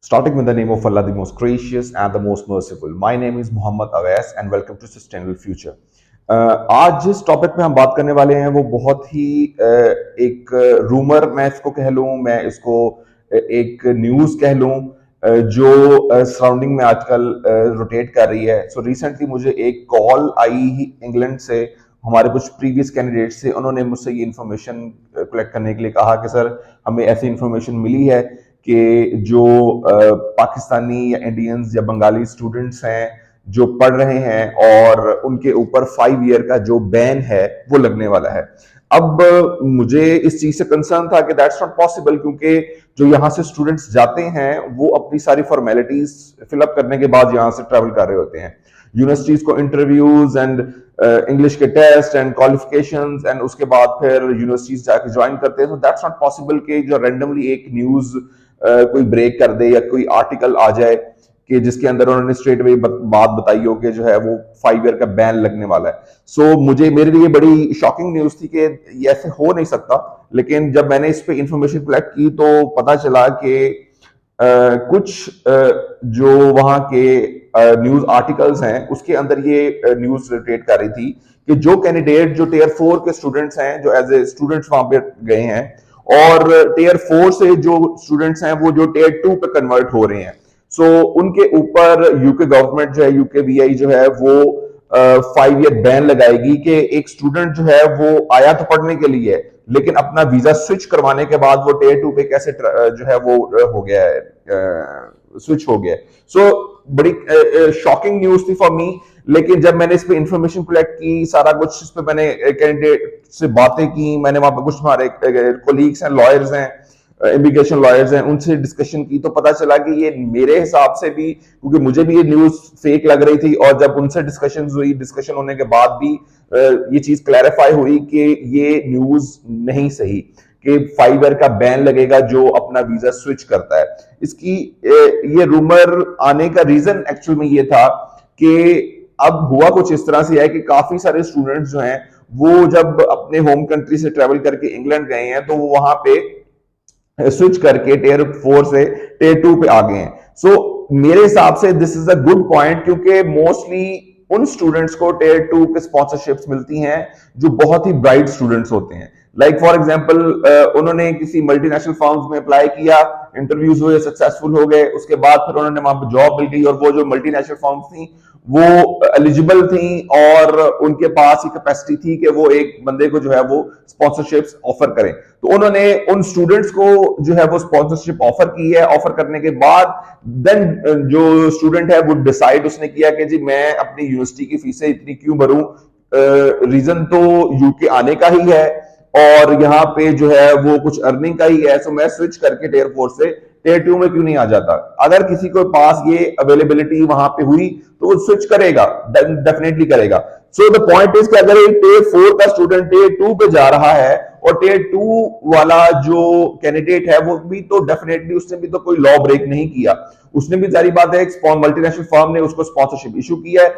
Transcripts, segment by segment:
Starting with the name of Allah, the most gracious and the most merciful. My name is Muhammad Awais and welcome to Sustainable Future. आज जिस topic पे हम बात करने वाले हैं वो बहुत ही एक रूमर मैं इसको कह लूँ, मैं इसको एक न्यूज़ कह लूँ जो सराउंडिंग में आजकल रोटेट कर रही है. सो रिसेंटली मुझे एक कॉल आई ही इंग्लैंड से, हमारे कुछ प्रीवियस कैंडिडेट से. उन्होंने मुझसे ये इन्फॉर्मेशन कलेक्ट करने के लिए कहा कि सर हमें ऐसी इन्फॉर्मेशन मिली है कि जो पाकिस्तानी या इंडियंस या बंगाली स्टूडेंट्स हैं जो पढ़ रहे हैं और उनके ऊपर 5 ईयर का जो बैन है वो लगने वाला है. अब मुझे इस चीज से कंसर्न था कि दैट्स नॉट पॉसिबल, क्योंकि जो यहाँ से स्टूडेंट्स जाते हैं वो अपनी सारी फॉर्मेलिटीज फिलअप करने के बाद यहाँ से ट्रैवल कर रहे होते हैं. यूनिवर्सिटीज को इंटरव्यूज एंड इंग्लिश के टेस्ट एंड क्वालिफिकेशंस एंड उसके बाद फिर यूनिवर्सिटीज जाके ज्वाइन करते हैं. सो दैट्स नॉट पॉसिबल कि जो रैंडमली एक न्यूज कोई ब्रेक कर दे या कोई आर्टिकल आ जाए कि जिसके अंदर उन्होंने स्ट्रेट वे बात बताई हो कि जो है वो 5 ईयर का बैन लगने वाला है. सो मेरे लिए बड़ी शॉकिंग न्यूज थी कि ये ऐसे हो नहीं सकता. लेकिन जब मैंने इस पे इंफॉर्मेशन कलेक्ट की तो पता चला कि कुछ जो वहां के न्यूज आर्टिकल्स हैं उसके अंदर ये न्यूज रिलेट कर रही थी कि जो कैंडिडेट जो टियर 4 के स्टूडेंट्स हैं जो एज ए स्टूडेंट्स वहां पे गए हैं और टियर 4 से जो स्टूडेंट्स हैं वो जो टियर 2 पे कन्वर्ट हो रहे हैं. सो उनके ऊपर यूके गवर्नमेंट जो है, यूके वीआई जो है वो 5 ईयर बैन लगाएगी कि एक स्टूडेंट जो है वो आया तो पढ़ने के लिए लेकिन अपना वीजा स्विच करवाने के बाद वो टियर 2 पे कैसे जो है वो हो गया है, स्विच हो गया. सो बड़ी शॉकिंग न्यूज थी फॉर मी. लेकिन जब मैंने इस पे इंफॉर्मेशन कलेक्ट की, सारा कुछ इस पे मैंने कैंडिडेट से बातें की, मैंने वहां पे कुछ हमारे कोलीग्स हैं, लॉयर्स हैं, इमिग्रेशन लॉयर्स हैं, उनसे डिस्कशन की तो पता चला कि ये मेरे हिसाब से भी, क्योंकि मुझे भी ये न्यूज फेक लग रही थी और जब उनसे डिस्कशन होने के बाद भी ये चीज क्लैरिफाई हुई कि ये न्यूज नहीं सही कि 5 ईयर का बैन लगेगा जो अपना वीजा स्विच करता है. इसकी ये रूमर आने का रीजन एक्चुअल में ये था कि अब हुआ कुछ इस तरह से है कि काफी सारे स्टूडेंट्स जो हैं वो जब अपने होम कंट्री से ट्रेवल करके इंग्लैंड गए हैं तो वो वहां पे स्विच करके टियर 4 से टियर 2 पे आ गए हैं. सो मेरे हिसाब से this is a good point, क्योंकि मोस्टली उन स्टूडेंट्स को टियर 2 के स्पॉन्सरशिप्स मिलती हैं जो बहुत ही ब्राइट स्टूडेंट्स होते हैं. लाइक फॉर एग्जांपल उन्होंने किसी मल्टीनेशनल फर्म्स में अप्लाई किया, इंटरव्यूज हुए, सक्सेसफुल हो गए, उसके बाद फिर उन्होंने वहां पर जॉब मिल गई और वो जो मल्टीनेशनल फर्म्स थी वो एलिजिबल थी और उनके पास ये कैपेसिटी थी कि वो एक बंदे को जो है वो स्पॉन्सरशिप्स ऑफर करें. तो उन्होंने उन स्टूडेंट्स को जो है वो स्पॉन्सरशिप ऑफर की है. ऑफर करने के बाद देन जो स्टूडेंट है वो डिसाइड उसने किया कि जी मैं अपनी यूनिवर्सिटी की फीसें इतनी क्यों भरूं, रीजन तो यूके आने का ही है और यहाँ पे जो है वो कुछ अर्निंग का ही है. सो मैं स्विच करके टियर 4 से टियर 2 में क्यों नहीं आ जाता. अगर किसी को पास ये अवेलेबिलिटी वहां पे हुई तो वो स्विच करेगा, डेफिनेटली करेगा. सो द पॉइंट इज कि अगर एक टियर 4 का स्टूडेंट टियर 2 पे जा रहा है और टियर 2 वाला जो कैंडिडेट है वो भी तो डेफिनेटली उसने भी तो कोई लॉ ब्रेक नहीं किया. उसने भी जारी बात है एक मल्टीनेशनल फर्म ने उसको स्पॉन्सरशिप इशू किया है,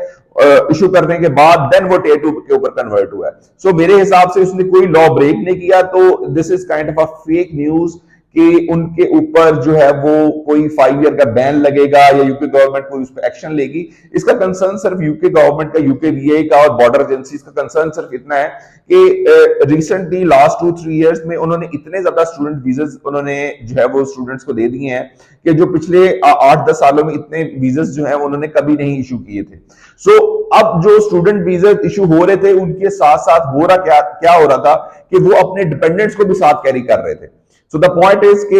इशू करने के बाद देन वो टियर 2 के ऊपर कन्वर्ट हुआ है. सो मेरे हिसाब से उसने कोई लॉ ब्रेक नहीं किया. तो this is kind of a fake news कि उनके ऊपर जो है वो कोई 5 ईयर का बैन लगेगा या यूके गवर्नमेंट कोई उस पर एक्शन लेगी. इसका कंसर्न सिर्फ यूके गवर्नमेंट का, यूके वीए का और बॉर्डर एजेंसीज का कंसर्न सिर्फ इतना है कि रिसेंटली लास्ट 2-3 इयर्स में उन्होंने इतने ज्यादा स्टूडेंट वीजेस उन्होंने जो है वो स्टूडेंट्स को दे दिए हैं कि जो पिछले 8-10 सालों में इतने वीजेस जो है उन्होंने कभी नहीं इशू किए थे. सो अब जो स्टूडेंट वीजा इशू हो रहे थे उनके साथ साथ हो रहा क्या हो रहा था कि वो अपने डिपेंडेंट्स को भी साथ कैरी कर रहे थे. सो द पॉइंट इज कि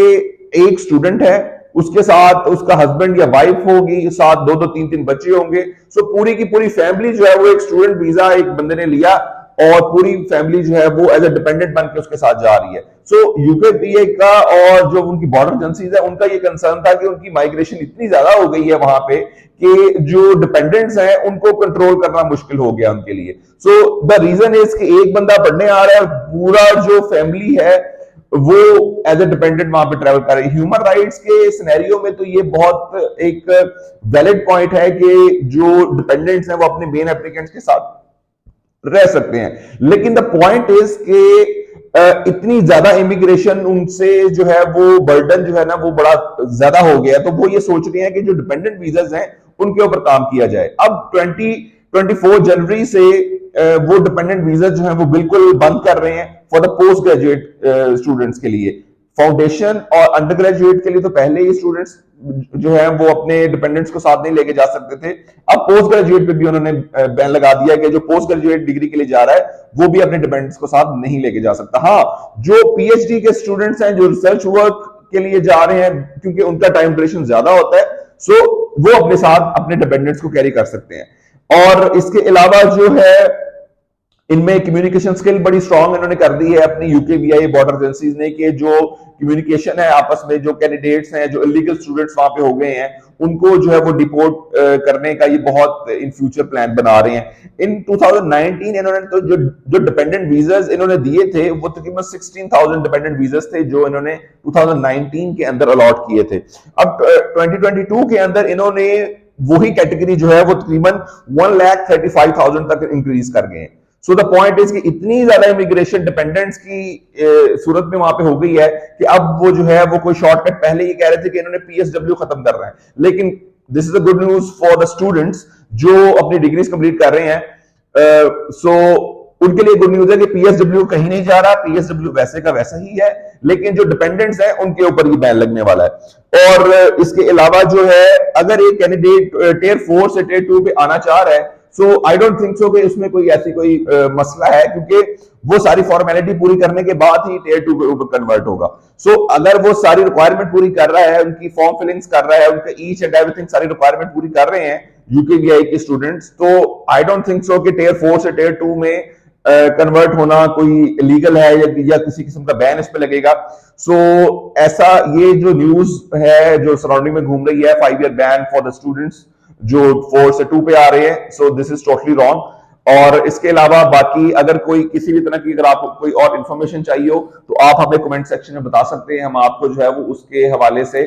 एक स्टूडेंट है, उसके साथ उसका हस्बैंड या वाइफ होगी, साथ 2-2 3-3 बच्चे होंगे. सो पूरी की पूरी फैमिली जो है वो एक स्टूडेंट वीजा एक बंदे ने लिया और पूरी फैमिली जो है वो एज ए डिपेंडेंट बन के उसके साथ जा रही है. सो यूके का और जो उनकी बॉर्डर एजेंसीज है उनका ये कंसर्न था कि उनकी माइग्रेशन इतनी ज्यादा हो गई है वहां पे कि जो डिपेंडेंट्स हैं उनको कंट्रोल करना मुश्किल हो गया उनके लिए. सो द रीजन इज कि एक बंदा पढ़ने आ रहा है और पूरा जो फैमिली है वो एज ए डिपेंडेंट वहां पे ट्रैवल कर रही है. ह्यूमन राइट्स के सिनेरियो में तो ये बहुत एक वैलिड पॉइंट है कि जो डिपेंडेंट्स हैं वो अपने मेन एप्लीकेंट्स के साथ रह सकते हैं. लेकिन द पॉइंट इज कि इतनी ज्यादा इमिग्रेशन उनसे जो है वो बर्डन जो है ना वो बड़ा ज्यादा हो गया, तो वो ये सोच रहे हैं कि जो डिपेंडेंट वीजाज हैं उनके ऊपर काम किया जाए। अब 24 जनवरी से वो डिपेंडेंट वीजा जो है वो बिल्कुल बंद कर रहे हैं for the post graduate students के लिए। फाउंडेशन और अंडर ग्रेजुएट के लिए तो पहले ही स्टूडेंट्स जो है वो अपने डिपेंडेंट्स को साथ नहीं लेके जा सकते थे। अब पोस्ट ग्रेजुएट पे भी उन्होंने बैन लगा दिया कि जो पोस्ट ग्रेजुएट डिग्री के लिए जा रहा है वो भी अपने डिपेंडेंट्स को साथ नहीं लेके जा सकता। हाँ, जो पीएचडी के स्टूडेंट्स हैं जो रिसर्च वर्क के लिए जा रहे हैं, क्योंकि उनका टाइम ड्यूरेशन ज्यादा होता है, सो वो अपने साथ अपने डिपेंडेंट्स को कैरी कर सकते हैं। और इसके अलावा जो है इनमें कम्युनिकेशन स्किल बड़ी स्ट्रांग इन्होंने कर दी है अपनी यूकेवीआई बॉर्डर एजेंसीज ने, कि जो कम्युनिकेशन है आपस में, जो कैंडिडेट्स हैं, जो इलीगल स्टूडेंट्स वहां पे हो गए हैं, उनको जो है वो डिपोर्ट करने का ये बहुत इन फ्यूचर प्लान बना रहे हैं। इन 2019 इन्होंने तो जो डिपेंडेंट वीजास इन्होंने दिए थे वो तकरीबन 16,000 डिपेंडेंट वीजास थे जो इन्होंने 2019 के अंदर अलॉट किए थे। अब 2022 के अंदर इन्होंने वही कैटेगरी जो है वो तकरीबन 1,35,000 तक इंक्रीज कर गए हैं। सो द पॉइंट इज कि इतनी ज्यादा इमिग्रेशन डिपेंडेंट्स की सूरत में वहां पे हो गई है कि अब वो जो है वो कोई शॉर्टकट, पहले ये कह रहे थे कि इन्होंने पीएसडब्ल्यू खत्म कर रहा है, लेकिन this is a good news for the students जो अपनी डिग्रीज कंप्लीट कर रहे हैं। सो उनके लिए गुड न्यूज है कि पीएसडब्ल्यू कहीं नहीं जा रहा, पीएसडब्ल्यू वैसे का वैसा ही है, लेकिन जो डिपेंडेंट्स हैं उनके ऊपर ये बैन लगने वाला है। और इसके अलावा जो है अगर एक कैंडिडेट टियर 4 से टियर 2 पे आना चाह रहा है, सो आई डोंट थिंक सो कि उसमें कोई ऐसी कोई मसला है, क्योंकि वो सारी फॉर्मेलिटी पूरी करने के बाद ही टियर 2 के ऊपर कन्वर्ट होगा। सो अगर वो सारी रिक्वायरमेंट पूरी कर रहा है, उनकी फॉर्म फिलिंग्स कर रहा है, उनका ईच एंड एवरीथिंग सारी रिक्वायरमेंट पूरी कर रहे हैं यूकेवीआई के स्टूडेंट्स, तो आई डोंट थिंक सो कि टियर 4 से टियर 2 में कन्वर्ट होना कोई इलीगल है या किसी किस्म का बैन इस पे लगेगा। सो ऐसा ये जो न्यूज है जो सराउंडिंग में घूम रही है, 5 year ban for the students जो 4 से 2 पे आ रहे हैं, so this is totally wrong. और इसके अलावा बाकी अगर कोई किसी भी तरह की अगर आपको कोई और इंफॉर्मेशन चाहिए हो तो आप हमें कमेंट सेक्शन में बता सकते हैं, हम आपको जो है वो उसके हवाले से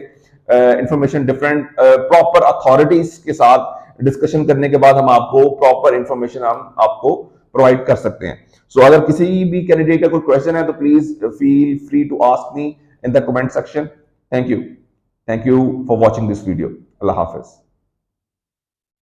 इंफॉर्मेशन डिफरेंट प्रॉपर अथॉरिटीज के साथ डिस्कशन करने के बाद हम आपको प्रॉपर इंफॉर्मेशन हम आपको प्रोवाइड कर सकते हैं। सो अगर किसी भी कैंडिडेट का कोई क्वेश्चन है तो please feel free to ask me in the comment section. Thank you for watching this video. अल्लाह हाफिज।